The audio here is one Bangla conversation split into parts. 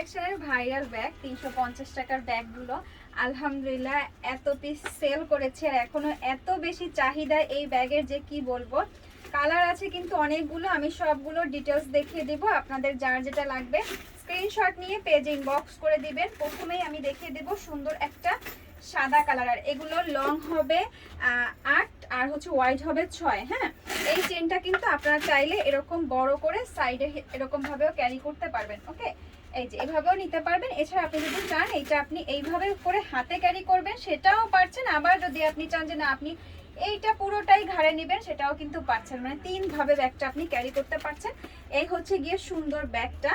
কালেকশনের ভাইরাল ব্যাগ, 350 টাকার ব্যাগগুলো আলহামদুলিল্লাহ এত পিস সেল করেছে আর এখনো এত বেশি চাহিদা এই ব্যাগের যে কি বলবো। কালার আছে কিন্তু অনেকগুলো, আমি সবগুলো ডিটেলস দেখিয়ে দিব। আপনাদের যার যেটা লাগবে স্ক্রিনশট নিয়ে পেজে ইনবক্স করে দিবেন। প্রথমেই আমি দেখিয়ে দেব সুন্দর একটা সাদা কালার, আর এগুলো লং হবে 8 আর হচ্ছে ওয়াইড হবে 6। হ্যাঁ, এই চেনটা কিন্তু আপনারা চাইলে এরকম বড় করে সাইডে এরকম ভাবেও ক্যারি করতে পারবেন। ওকে, এই যে এভাবেও নিতে পারবেন। এছাড়া আপনি যদি চান এইটা আপনি এইভাবে করে হাতে ক্যারি করবেন সেটাও পারছেন, আবার যদি আপনি চান যে না আপনি এইটা পুরোটাই ঘাড়ে নেবেন সেটাও কিন্তু পারছেন। মানে 3 ভাবে ব্যাগটা আপনি ক্যারি করতে পারছেন। এই হচ্ছে গিয়ে সুন্দর ব্যাগটা।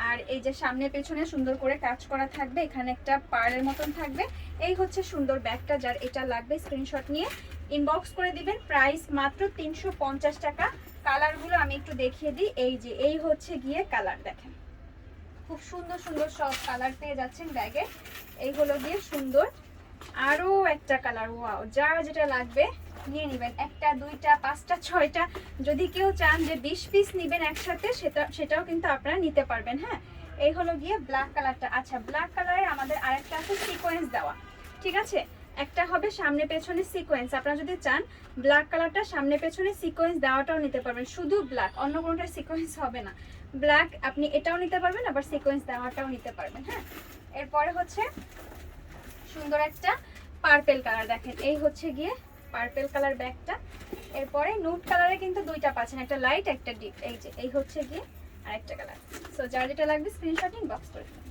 আর এই যে সামনে পেছনে সুন্দর করে কাজ করা থাকবে, এখানে একটা পার্লের মতন থাকবে। এই হচ্ছে সুন্দর ব্যাগটা, যার এটা লাগবে স্ক্রিনশট নিয়ে ইনবক্স করে দিবেন। প্রাইস মাত্র 350 টাকা। কালারগুলো আমি একটু দেখিয়ে দিই। এই যে এই হচ্ছে গিয়ে কালার, দেখেন খুব সুন্দর সুন্দর সব কালার পেয়ে যাচ্ছেন ব্যাগে। এইগুলো দিয়ে সুন্দর আরো একটা কালার, ওয়াও, যার যেটা লাগবে নিয়ে নেবেন। একটা, দুইটা, 5টা, 6টা, যদি কেউ চান যে 20 পিস নেবেন একসাথে সেটাও কিন্তু আপনারা নিতে পারবেন। হ্যাঁ, এই হলো গিয়ে ব্ল্যাক কালারটা। আচ্ছা, ব্ল্যাক কালারে আমাদের আরেকটা আছে সিকোয়েন্স দেওয়া, ঠিক আছে? একটা হবে সামনে পেছনে সিকোয়েন্স, আপনারা যদি চান ব্ল্যাক কালারটা সামনে পেছনে সিকোয়েন্স দেওয়াটাও নিতে পারবেন, শুধু ব্ল্যাক, অন্য কোনোটা সিকোয়েন্স হবে না। ব্ল্যাক আপনি এটাও নিতে পারবেন, আবার সিকোয়েন্স দেওয়াটাও নিতে পারবেন। হ্যাঁ, এরপরে হচ্ছে সুন্দর একটা পার্পেল কালার, দেখেন এই হচ্ছে গিয়ে পার্পেল কালার ব্যাগটা। এরপরে নুট কালারে কিন্তু দুইটা পাচ্ছেন, একটা লাইট একটা ডিপ। এই যে এই হচ্ছে গিয়ে আরেকটা কালার। সো যার যেটা লাগবে স্ক্রিনশট ইনবক্স করে দিন।